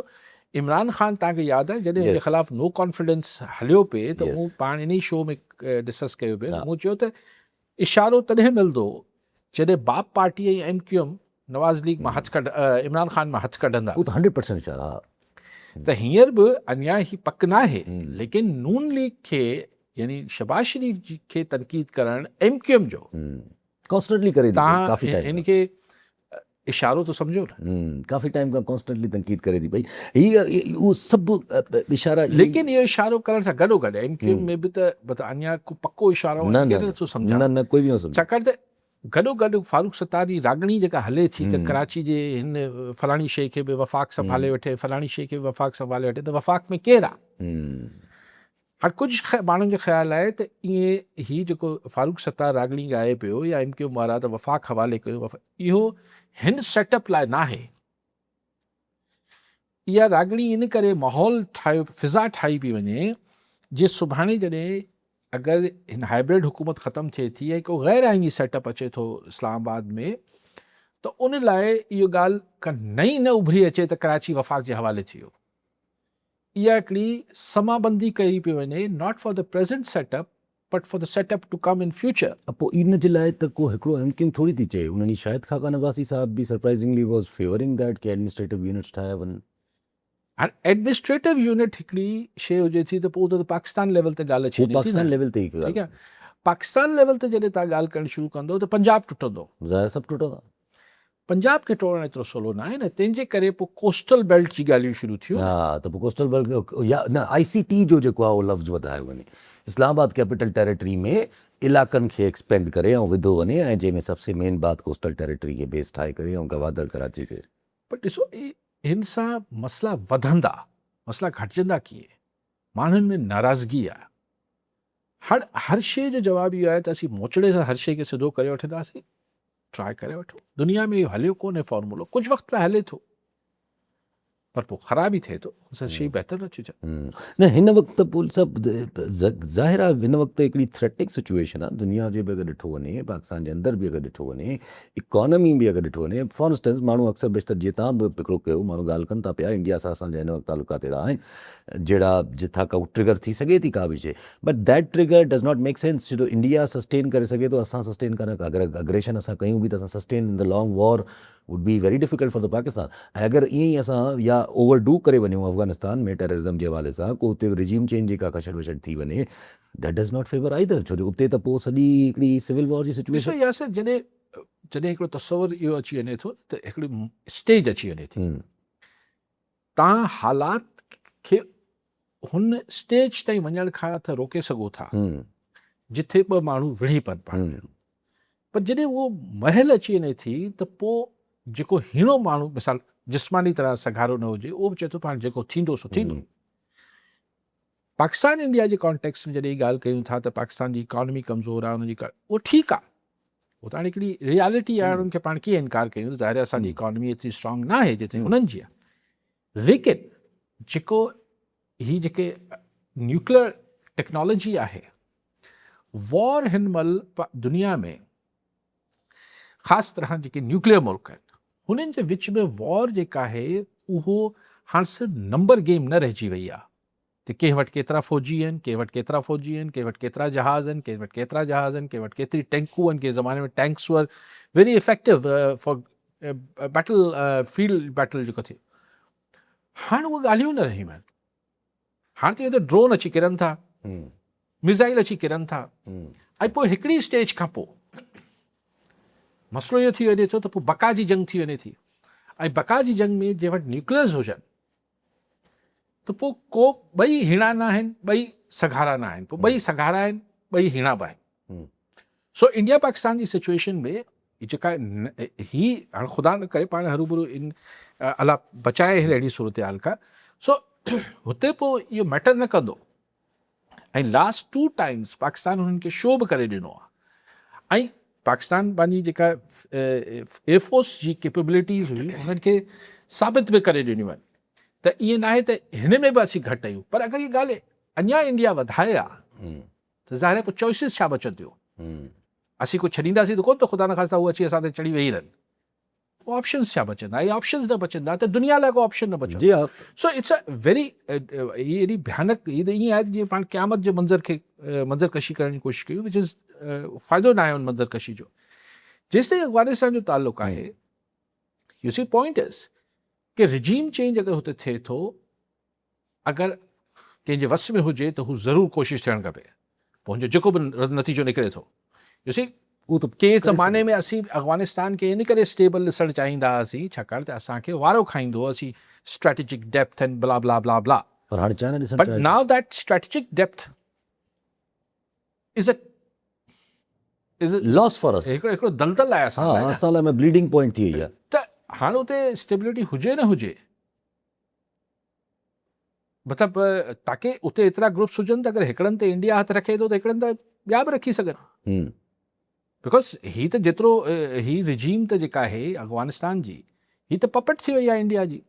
इमरान ख़ान तव्हांखे यादि आहे जॾहिं हुनजे ख़िलाफ़ नो कॉन्फिडेंस हलियो पिए त उहो पाण इन ई शो में डिस्कस कयो पियो। मूं चयो त इशारो तॾहिं मिलंदो जॾहिं बाप पार्टी ऐं MQM नवाज़ लीग मां इमरान ख़ान मां हथु कढंदा। उहो त 100% इशारा आहे। त हींअर बि अञा ही पक न आहे, लेकिन नून लीग खे यानी शहबाज शरीफ़ जी खे तनक़ीद करणु MQM जो कॉन्स्टेंटली करे थी, तव्हां काफ़ी टाइम हिनखे इशारो तो सम्झो न, काफ़ी टाइम खां कॉन्स्टेंटली तनक़ीद करे थी पई। हीअ उहो सभु इशारा, लेकिन इहो इशारो करण सां गॾोगॾु MQM में बि त अञा को पको इशारो नथो सम्झां, न कोई बि न सम्झे। छाकाणि त गॾोगॾु फारूक सत्तारी रागणी जेका हले थी त कराची जे हिन फलाणी शइ खे बि वफ़ाक़ संभाले वठे, फलाणी शइ खे बि वफ़ाक़ संभाले वठे, त वफ़ाक़ में केरु आहे? हाणे कुझु माण्हुनि जो ख़्यालु आहे त ईअं ही जेको फारूक सत्तार रागणी ॻाए पियो या MQM वारा त वफ़ाक़ हवाले कयो, इहो हिन सेटअप लाइ न आहे। इहा रागणी इन करे माहौल ठाहियो, फिज़ा ठाही पई वञे जे सुभाणे जॾहिं अगरि हिन हाइब्रिड हुकूमत ख़तमु थिए थी ऐं को गैर आइनी सेटअप अचे थो इस्लामाबाद में, त उन लाइ इहो ॻाल्हि का नई न उभरी अचे त कराची वफ़ाक़ जे हवाले थी वियो। इहा हिकिड़ी समाबंदी कई पई वञे, not for the present setup but for the setup to come in future. पोइ इन जे लाइ त को हिकिड़ो MQM थोरी थी चए, उन्हनि शायदि खाका नवाज़ी साहब बि सरप्राइज़िंगली वॉज फेवरिंग दैट कि एडमिनिस्ट्रेटिव यूनिट्स ठाहिया वञनि। हाणे एडमिनिस्ट्रेटिव यूनिट हिकिड़ी शइ हुजे थी त पोइ त पाकिस्तान लेवल ते ॻाल्हि अचे, पाकिस्तान लेवल ते ई ठीकु आहे। पाकिस्तान लेवल ते जॾहिं तव्हां ॻाल्हि करणु शुरू कंदो त पंजाब टुटंदो, ज़ाहिर सभु टुटंदा। पंजाब खे टोड़णु एतिरो सवलो न आहे न, तंहिंजे करे पोइ कोस्टल बेल्ट जी ॻाल्हियूं शुरू थियूं। हा, त पोइ कोस्टल बेल्ट या न ICT जो जेको आहे उहो लफ़्ज़ वधायो वञे, इस्लामाबाद कैपिटल टेरिटरी में इलाइक़नि खे एक्सपेंड करे ऐं विधो वञे, ऐं जंहिंमें सबसे मेन बात कोस्टल टेरिटरी खे बेस ठाहे करे ऐं गवादड़ कराची खे। पर ॾिसो हिन सां मसइला वधंदा, मसइला घटिजंदा कीअं? माण्हुनि में नाराज़गी आहे। हर शइ जो जवाबु इहो आहे त असीं मोचड़े सां हर शइ खे सिधो करे वठंदासीं, ट्राए करे वठो। दुनिया में इहो हलियो कोन्हे फॉर्मूलो, कुझु वक़्तु लाइ हले थो पर पोइ ख़राबु ई थिए थो, असां शइ बहितर नथी थिए। न हिन वक़्तु पोइ सभु ज़ाहिर आहे, हिन वक़्तु हिकिड़ी थ्रेटिक सिचुएशन आहे दुनिया जे बि अगरि ॾिठो वञे, पाकिस्तान जे अंदरि बि अगरि ॾिठो वञे, इकॉनमी बि अगरि ॾिठो वञे। फॉर इंस्टेंस माण्हू अक्सर बेशतर जीअं तव्हां बि हिकिड़ो कयो, माण्हू ॻाल्हि कनि था पिया इंडिया सां असांजा हिन वक़्तु तालुकात अहिड़ा आहिनि जहिड़ा जिथां का ट्रिगर थी सघे थी का बि शइ, but that trigger does not make sense. छो इंडिया सस्टेन करे सघे थो, असां सस्टेन करण, अगरि अग्रेशन असां कयूं बि त असां sustain in the long war would be very difficult for the Pakistan. ऐं अगरि ईअं ई असां या ओवरडू करे वञूं अफ़गानिस्तान में टेररिज़म जे हवाले सां, को हुते रिजीम चेंज जी का कशड़ वशड़ थी वञे, that does not favour either, छो जो उते त पोइ सॼी हिकिड़ी सिविल वॉर जी सिचुएशन। यासिर जॾहिं हिकिड़ो तस्वर इहो अची वञे थो त हिकिड़ी स्टेज अची वञे थी तव्हां हालात खे हुन स्टेज ताईं वञण खां त रोके सघो था जिथे ॿ माण्हू विढ़ी पन पाण में। पर जॾहिं उहो महल अची वञे थी त पोइ जेको हीणो माण्हू मिसाल जिस्मानी तरह सघारो न हुजे उहो बि चए थो पाण जेको थींदो सो थींदो। पाकिस्तान इंडिया जे कॉन्टेक्स्ट में जॾहिं ॻाल्हि कयूं था त पाकिस्तान जी इकॉनमी कमज़ोर आहे, उनजी उहो ठीकु आहे, उहो त हाणे हिकिड़ी रियालिटी आहे, उन्हनि खे पाण कीअं इनकार कयूं त ज़ाहिर असांजी इकॉनमी एतिरी स्ट्रॉन्ग न आहे जेतिरी उन्हनि जी आहे। लेकिन जेको ही जेके न्यूक्लियर टेक्नोलॉजी आहे, वॉर हिन महिल दुनिया में ख़ासि तरह जेके न्यूक्लियर मुल्क आहिनि हुननि जे विच में वॉर जेका आहे उहो हाणे सिर्फ़ु नंबर गेम न रहिजी वई आहे त कंहिं वटि केतिरा फ़ौजी आहिनि, कंहिं वटि केतिरा फ़ौजी आहिनि, कंहिं वटि केतिरा जहाज़ आहिनि, कंहिं वटि केतिरा जहाज़ आहिनि, कंहिं वटि केतिरी टैंकूं आहिनि। कंहिं ज़माने में tanks were very effective for battle field battle जेको थिए। हाणे उहे ॻाल्हियूं न रहियूं आहिनि। हाणे त इहे त ड्रोन अची किरनि था, मिज़ाइल अची किरनि था, ऐं पोइ हिकिड़ी स्टेज खां पोइ मसइलो इहो थी वञे थो त पोइ बका जी जंग थी वञे थी, ऐं बका जी जंग में जंहिं वटि न्यूक्लियर्स हुजनि त पोइ को ॿई हीणा न आहिनि, ॿई सघारा न आहिनि, पोइ ॿई सघारा आहिनि, ॿई हीणा बि आहिनि। सो इंडिया पाकिस्तान जी सिचुएशन में जेका ही हाणे ख़ुदा न करे पाण हरूभरू इन अला बचाए हिन अहिड़ी सूरत हाल खां। सो हुते पोइ इहो मैटर न कंदो। ऐं लास्ट 2 टाइम्स पाकिस्तान हुननि खे शो बि करे ॾिनो आहे, ऐं पाकिस्तान पंहिंजी जेका एयरफोर्स जी कैपेबिलिटीज़ हुई हुननि खे साबित बि करे ॾिनियूं आहिनि त ईअं न आहे त हिन में बि असीं घटि आहियूं। पर अगरि इहा ॻाल्हि अञा इंडिया वधाए आहे त ज़ाहिर पोइ चॉइसिस छा बचंदियूं? असीं कुझु छॾींदासीं त कोन त ख़ुदा न ख़ास्ता उहे अची असां ते चढ़ी वेही रहनि। ऑप्शंस छा बचंदा? इहे ऑप्शंस न बचंदा त दुनिया लाइ को ऑप्शन न बचंदो। सो इट्स अ वेरी हीअ एॾी भयानक, हीअ त ईअं आहे जीअं पाण क़यामत जे मंज़र खे मंज़र कशी करण जी कोशिशि कयूं, विच इज़ फ़ाइदो न आहे उन मंज़र कशी जो। जेसिताईं अफ़गानिस्तान जो ताल्लुक़ु आहे, यू सी पॉइंट इज़ कि रिजीम चेंज अगरि हुते थिए थो, अगरि कंहिंजे वस में हुजे त हू ज़रूरु कोशिशि थियणु खपे, पोइ हुनजो जेको बि नतीजो निकिरे थो। यू सी उहो त कंहिं ज़माने में असीं अफ़गानिस्तान खे इन करे स्टेबल ॾिसणु चाहींदा हुआसीं छाकाणि त असांखे वारो खाईंदो हो, असीं स्ट्रेटेजिक डेप्थ एंड ब्ला ब्ला ब्ला ब्ला। पर हाणे चाइना ॾिसणु but now that strategic depth is loss for us, हिकिड़ो दलदल आहे असां लाइ, असां लाइ ब्लीडिंग पॉइंट थी वई आहे। त हाणे उते स्टेबिलिटी हुजे न हुजे, मतिलबु ताकी उते एतिरा ग्रुप्स हुजनि त अगरि हिकिड़नि ते इंडिया हथु रखे थो त हिकिड़नि त ॿिया बि रखी सघनि। बिकॉज ही त जेतिरो ही रिजीम त जेका आहे अफ़गानिस्तान जी, ही त पपट थी वई आहे इंडिया जी।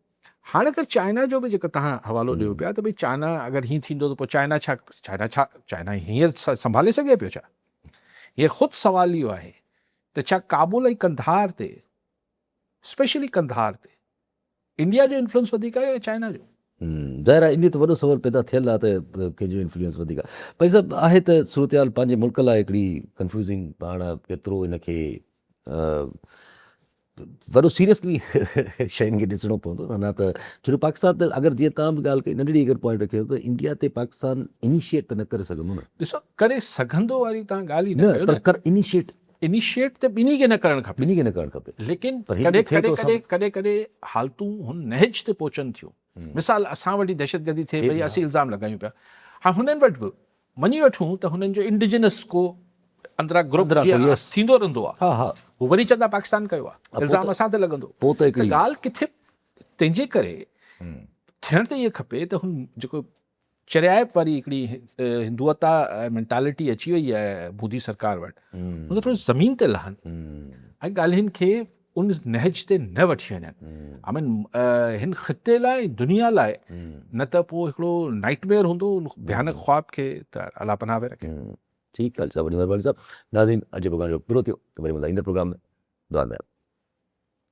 हाणे अगरि चाइना जो बि जेको तव्हां हवालो ॾियो पिया त भई चाइना अगरि हीअं थींदो त पोइ चाइना हींअर संभाले सघे पियो छा? हींअर ख़ुदि सवाल इहो आहे त छा काबुल ऐं कंधार ते, स्पेशली कंधार ते, इंडिया जो इन्फ्लुएंस वधीक आहे या चाइना जो? ज़ाहिर आहे इन ते वॾो सवाल पैदा थियल आहे त कंहिंजो इन्फ्लुएंस वधीक आहे। पर सभु आहे त सूरत हाल पंहिंजे मुल्क लाइ हिकिड़ी कंफ्यूज़िंग, पाण केतिरो हिनखे वॾो सीरियसली शयुनि खे ॾिसणो पवंदो। अञा त छो जो पाकिस्तान त अगरि जीअं तव्हां बि ॻाल्हि कई नंढड़ी अगरि पॉइंट रखियो त इंडिया ते पाकिस्तान इनिशिएट त न करे सघंदो न। ॾिसो करे सघंदो वारी तव्हां ॻाल्हि ई न न पर कर इनिशिएट त ॿिन्ही खे न करणु खपे, ॿिन्ही खे न करणु खपे। लेकिन पर कॾहिं हिकु थिए थो कॾहिं कॾहिं कॾहिं हालतूं हुन नहज ते पहुचनि थियूं। मिसाल असां वटि दहशतगर्दी थिए पई, असीं इल्ज़ाम लॻायूं पिया। हा हुननि वटि बि मञी वठूं त हुननि जो इंडिजिनस को अंदरां ग्रुप थींदो रहंदो आहे। हा हा, हू वरी चवंदा पाकिस्तान कयो आहे, इल्ज़ाम असां ते लॻंदो। पोइ त हिकिड़ी ॻाल्हि किथे तंहिंजे करे थियणु त इहे खपे त हुन जेको चरियाप वारी हिकिड़ी हिंदुअता मेंटालिटी अची वई आहे मोदी सरकार वटि, हुन थोरो ज़मीन ते लहनि ऐं ॻाल्हियुनि खे उन नहज ते न वठी वञनि। आई मीन हिन ख़िते लाइ, दुनिया लाइ, न त पोइ हिकिड़ो नाइटमेयर हूंदो भयानक ख्वाब खे त अला पनाह में रखे। ठीकु आहे साहब, वॾी महिरबानी साहब। नाज़रीन, अॼु प्रोग्राम जो पूरो थियो, वरी ईंदड़ प्रोग्राम में दुआ में।